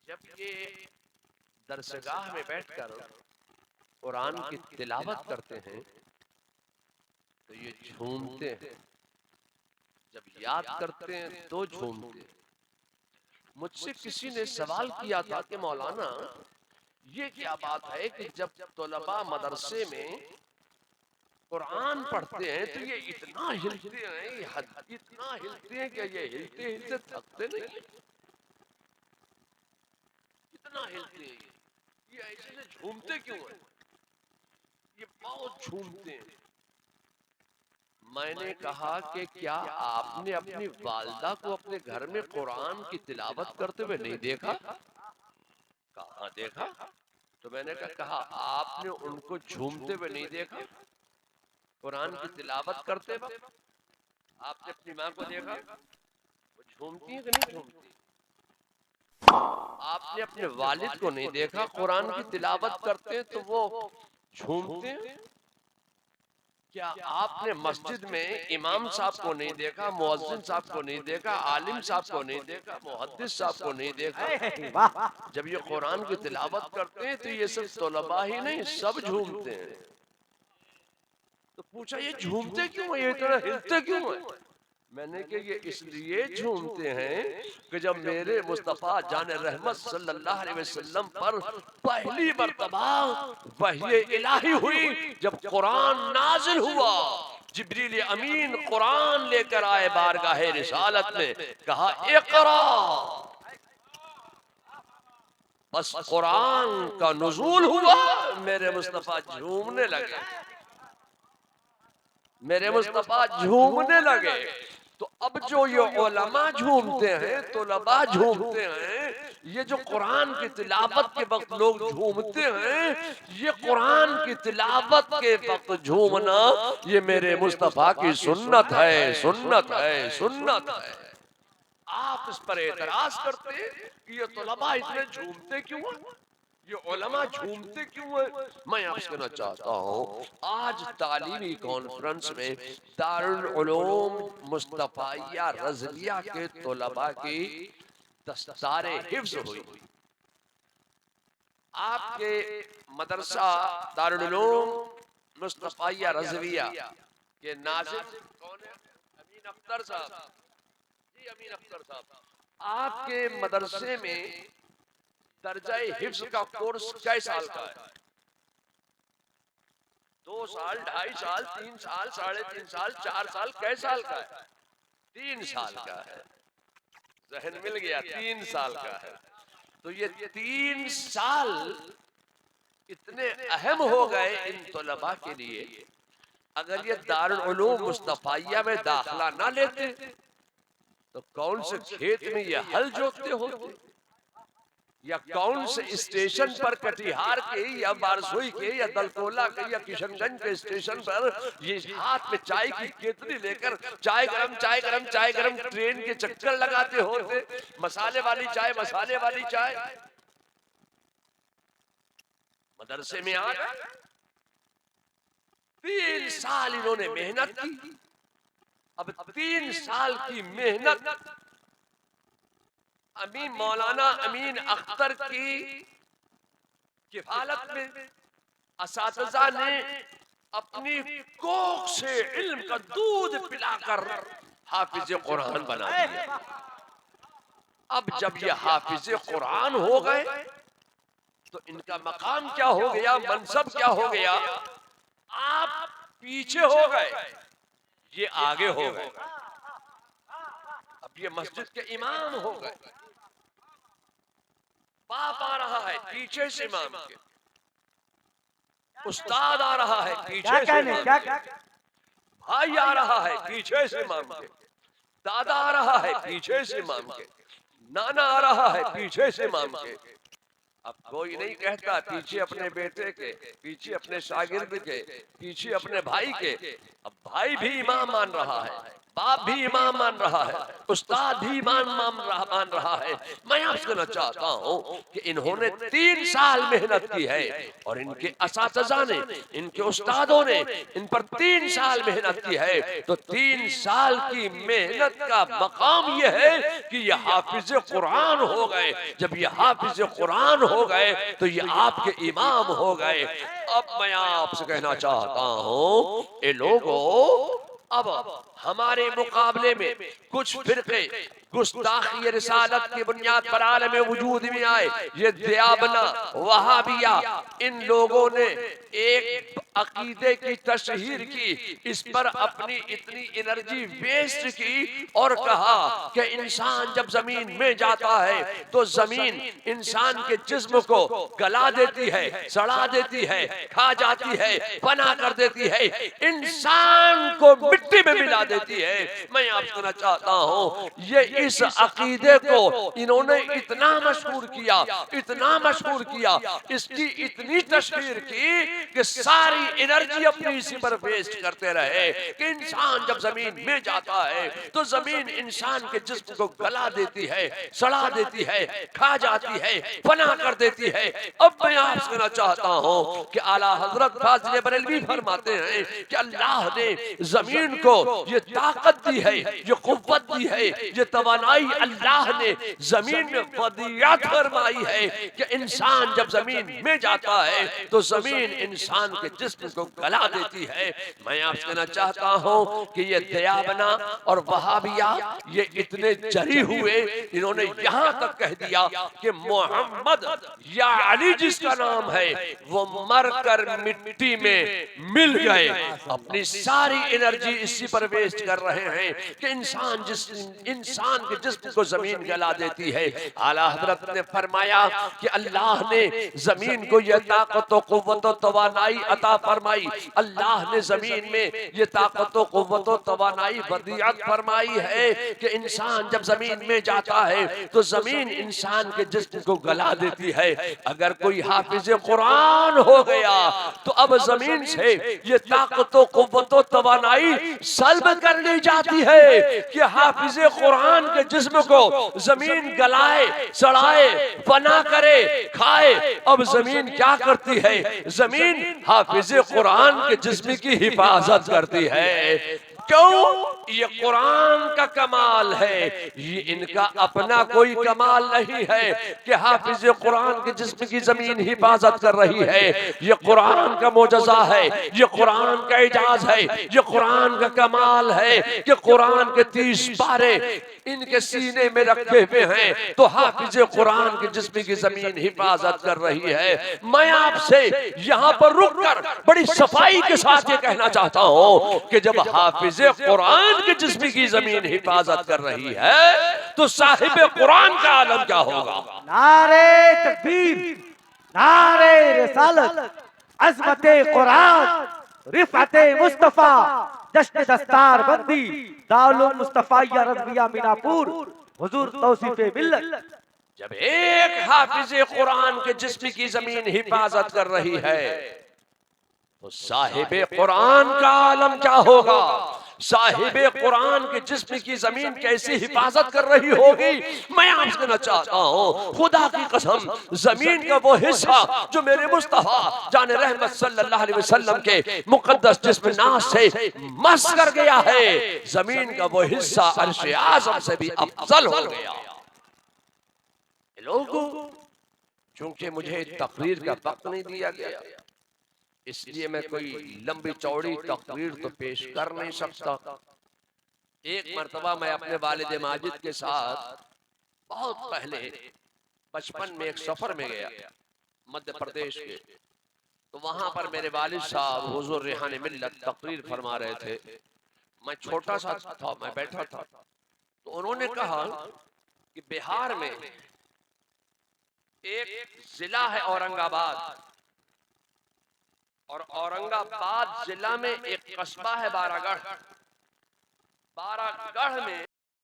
जब ये दरसगाह में बैठकर कुरान की तिलावत करते हैं तो ये झूमते हैं, जब याद करते हैं तो झूमते हैं। मुझसे किसी ने सवाल किया था कि मौलाना ये क्या बात है कि जब तलबा मदरसे में कुरान पढ़ते हैं तो ये इतना हिलते हैं, इतना हिलते हैं कि ये हिलते हिलते थकते नहीं, इतना हिलते हैं, ये ऐसे से झूमते क्यों हैं? ये बहुत झूमते हैं। मैंने कहा कि क्या आपने अपनी वालिदा को अपने घर में कुरान की तिलावत करते हुए नहीं देखा? कहाँ देखा? तो मैंने कहा आपने उनको झूमते हुए नहीं देखा कुरान की तिलावत करते वक्त? आपने अपनी माँ को देखा वो झूमती है कि नहीं झूमती? आपने अपने वालिद को नहीं देखा कुरान की तिलावत करते हैं तो वो झूमते हैं? क्या आपने मस्जिद में इमाम साहब को नहीं देखा, मुअज्जिन साहब को नहीं देखा, आलिम साहब को नहीं देखा, मुहद्दिस साहब को नहीं देखा? जब ये कुरान की तिलावत करते हैं तो ये सिर्फ तलबा ही नहीं सब झूमते हैं। तो पूछा ये झूमते क्यों है, ये इतना हिलते क्यों है? मैंने कहा ये इसलिए झूमते हैं कि जब मेरे मुस्तफा जान रहमत सल्लल्लाहु अलैहि वसल्लम पर पहली मर्तबा वही इलाही हुई, जब कुरान नाजिल हुआ, जिब्रील अमीन कुरान लेकर आए बारगाहे रिसालत में, कहा इकरा, बस कुरान का नुज़ूल हुआ, मेरे मुस्तफा झूमने लगे, मेरे मुस्तफा झूमने लगे। तो अब जो ये उलमा झूमते हैं, तलबा झूमते हैं, ये जो कुरान की तिलावत के वक्त लोग झूमते हैं, ये कुरान की तिलावत के वक्त झूमना ये मेरे मुस्तफा की सुन्नत है, सुन्नत है, सुन्नत है। आप इस पर एतराज करते हैं कि ये तलबा इतने झूमते क्यों हैं, ये उलमा झूमते क्यों है? मैं आपसे कहना चाहता हूँ आज तालीमी कॉन्फ्रेंस में दारुल उलूम मुस्तफाइया रज़लिया के तलबा की दस्तारे हिफ्ज़ हुई। आपके मदरसा दारुल उलूम मुस्तफाइया रज़लिया के नाज़िम कौन है? अमीन अख्तर साहब जी, अमीन अख्तर साहब। आपके मदरसे में दर्जा हिफ्ज का कोर्स कै साल का है? 2 साल, 2.5 साल, 3 साल, 3.5 साल, 4 साल, कै साल का है? 3 साल का है। जहन मिल गया, 3 साल का है। तो ये 3 साल इतने अहम हो गए इन तलबा के लिए, अगर ये दारुल उलूम मुस्तफाइया में दाखिला ना लेते तो कौन से खेत में ये हल जोतते होते, या कौन से स्टेशन पर कटिहार के या बारसोई के या दलकोला के या किशनगंज के स्टेशन पर ये हाथ में चाय की केतली लेकर चाय गरम, चाय गरम, चाय गरम ट्रेन के चक्कर लगाते होते, मसाले वाली चाय, मसाले वाली चाय। मदरसे में आ गए, 3 साल इन्होंने मेहनत की। अब 3 साल की मेहनत अमीन मौलाना अमीन अख्तर की किफालत में असातिज़ा ने अपनी कोख से इल्म का दूध पिलाकर हाफिज कुरान बना दिया। अब जब ये हाफिज कुरान हो गए तो इनका मकाम क्या हो गया, मनसब क्या हो गया? आप पीछे हो गए, ये आगे हो गए। अब ये मस्जिद के इमाम हो गए, बाप आ रहा है पीछे से इमाम के, उस्ताद आ रहा है पीछे से इमाम के, भाई आ रहा है पीछे से इमाम के, दादा आ रहा है पीछे से इमाम के, नाना आ रहा है पीछे से इमाम के। अब कोई नहीं कहता पीछे अपने बेटे के, पीछे अपने शागिर्द के, पीछे अपने भाई के। अब भाई भी इमाम मान रहा है, बाप भी इमाम मान रहा है, उस्ताद भी मान रहा है। मैं आपसे कहना चाहता हूँ कि इन्होंने 3 साल मेहनत की है और इनके असातिज़ा ने, इनके उस्तादों ने इन पर 3 साल मेहनत की है। तो 3 साल की मेहनत का मकाम यह है कि ये हाफिज कुरान हो गए। जब ये हाफिज कुरान हो गए तो ये आपके इमाम हो गए। अब मैं आपसे कहना चाहता हूँ, ये लोगों, अब हमारे मुकाबले में कुछ फिरके गुस्ताखी रिसालत की बुनियाद पर आलम वजूद में आए, ये दियाबना वहाबिया, इन लोगों ने एक अकीदे की तशहीर की, इस पर अपनी इतनी एनर्जी वेस्ट की और कहा कि इंसान जब जमीन में जाता है तो जमीन इंसान के जिस्म को गला देती है, सड़ा देती है, खा जाती है, फना कर देती है, इंसान को मिट्टी में मिला देती है। मैं आपसे कहना चाहता हूँ, ये इस अकीदे को इन्होंने इतना मशहूर किया, इतना मशहूर किया, इसकी इतनी तशहीर की कि सारी एनर्जी अपनी इसी पर वेस्ट करते रहे कि इंसान जब जमीन में जाता है तो जमीन इंसान के जिस्म को गला देती है, सड़ा देती है, खा जाती है, फना कर देती है। अब मैं आपसे कहना चाहता हूँ कि आला हजरत फाजिल बरेलवी फरमाते हैं कि अल्लाह ने जमीन को ये ताकत दी है, ये कुव्वत दी है, ये तवानाई अल्लाह ने जमीन में वदियत फरमाई है कि इंसान जब जमीन में जाता है तो जमीन इंसान के जिस्म को गला देती है। मैं आपसे कहना चाहता हूँ कि ये दयाबना और वहाबिया ये इतने जरी हुए, इन्होंने यहाँ तक कह दिया कि मोहम्मद या अली जिसका नाम है वो मर कर मिट्टी में मिल गए। अपनी सारी एनर्जी इसी पर वेस्ट कर रहे हैं कि इंसान के जिस्म को जमीन गला देती है। आला हजरत ने फरमाया कि अल्लाह ने जमीन को यह ताकत व कुव्वत व तवानाई अता फरमाई, अल्लाह ने जमीन में ये ताकत व कुव्वत व तवानाई वदियत फरमाई है कि इंसान जब जमीन में जाता है तो जमीन इंसान के जिस्म को गला देती है। अगर कोई हाफिज कुरान हो गया तो अब जमीन से ये ताकत व कुव्वत व तवानाई सल्ब कर ली जाती है कि हाफिज कुरान के जिस्म को जमीन गलाए, सड़ाए, फना करे, खाए। अब जमीन क्या करती है? जमीन हाफिज कुरान के जिस्म की हिफाजत करती है। क्यों? ये कुरान का कमाल है, ये इनका अपना कोई कमाल नहीं है कि हाफिज कुरान के जिस्म की जमीन हिफाजत कर रही है। ये कुरान का मोजज़ा है, ये कुरान का इजाज है, ये कुरान का कमाल है कि कुरान के 30 पारे इनके सीने में रखे हुए हैं तो हाफिज कुरान के जिस्म की जमीन हिफाजत कर रही है। मैं आपसे यहाँ पर रुक कर बड़ी सफाई के साथ ये कहना चाहता हूँ कि जब हाफिज कुरान के जिस्म की जमीन हिफाजत कर रही है तो साहिब कुरान का आलम क्या होगा? नारे तकबीर, नारे रिसालत, अज़मते कुरान, रिफ़अते मुस्तफा, जश्न दस्तार बंदी, दारुल मुस्तफाइया रज़विया मीनापुर, हुजूर तौसीफ़े मिल्लत। जब एक हाफिज कुरान के जिस्म की जमीन हिफाजत कर रही है तो साहिब कुरान का आलम क्या होगा? साहिब कुरान के जिस्म की जमीन कैसी हिफाजत कर रही होगी? मैं आपसे कहना चाहता हूँ, खुदा की कसम, जमीन का वो हिस्सा जो मेरे मुस्तफा जान रहमत सल्लल्लाहु अलैहि वसल्लम के मुकद्दस जिस्म नास से मस कर गया है, जमीन का वो हिस्सा अर्श आज़म से भी अफजल हो गया। लोगों, चूंकि मुझे तकरीर का वक्त नहीं दिया गया इसलिए मैं कोई लंबी चौड़ी तकरीर तो पेश कर नहीं सकता। एक मर्तबा मैं अपने वालिद माजिद के साथ बहुत पहले बचपन में एक सफर में गया मध्य प्रदेश के, तो वहां पर मेरे वालिद साहब हुजूर रिहाने मिल्लत तकरीर फरमा रहे थे। मैं छोटा सा था, मैं बैठा था, तो उन्होंने कहा कि बिहार में एक जिला है औरंगाबाद, और औरंगाबाद जिला में एक कस्बा है बारागढ़। बारागढ़ में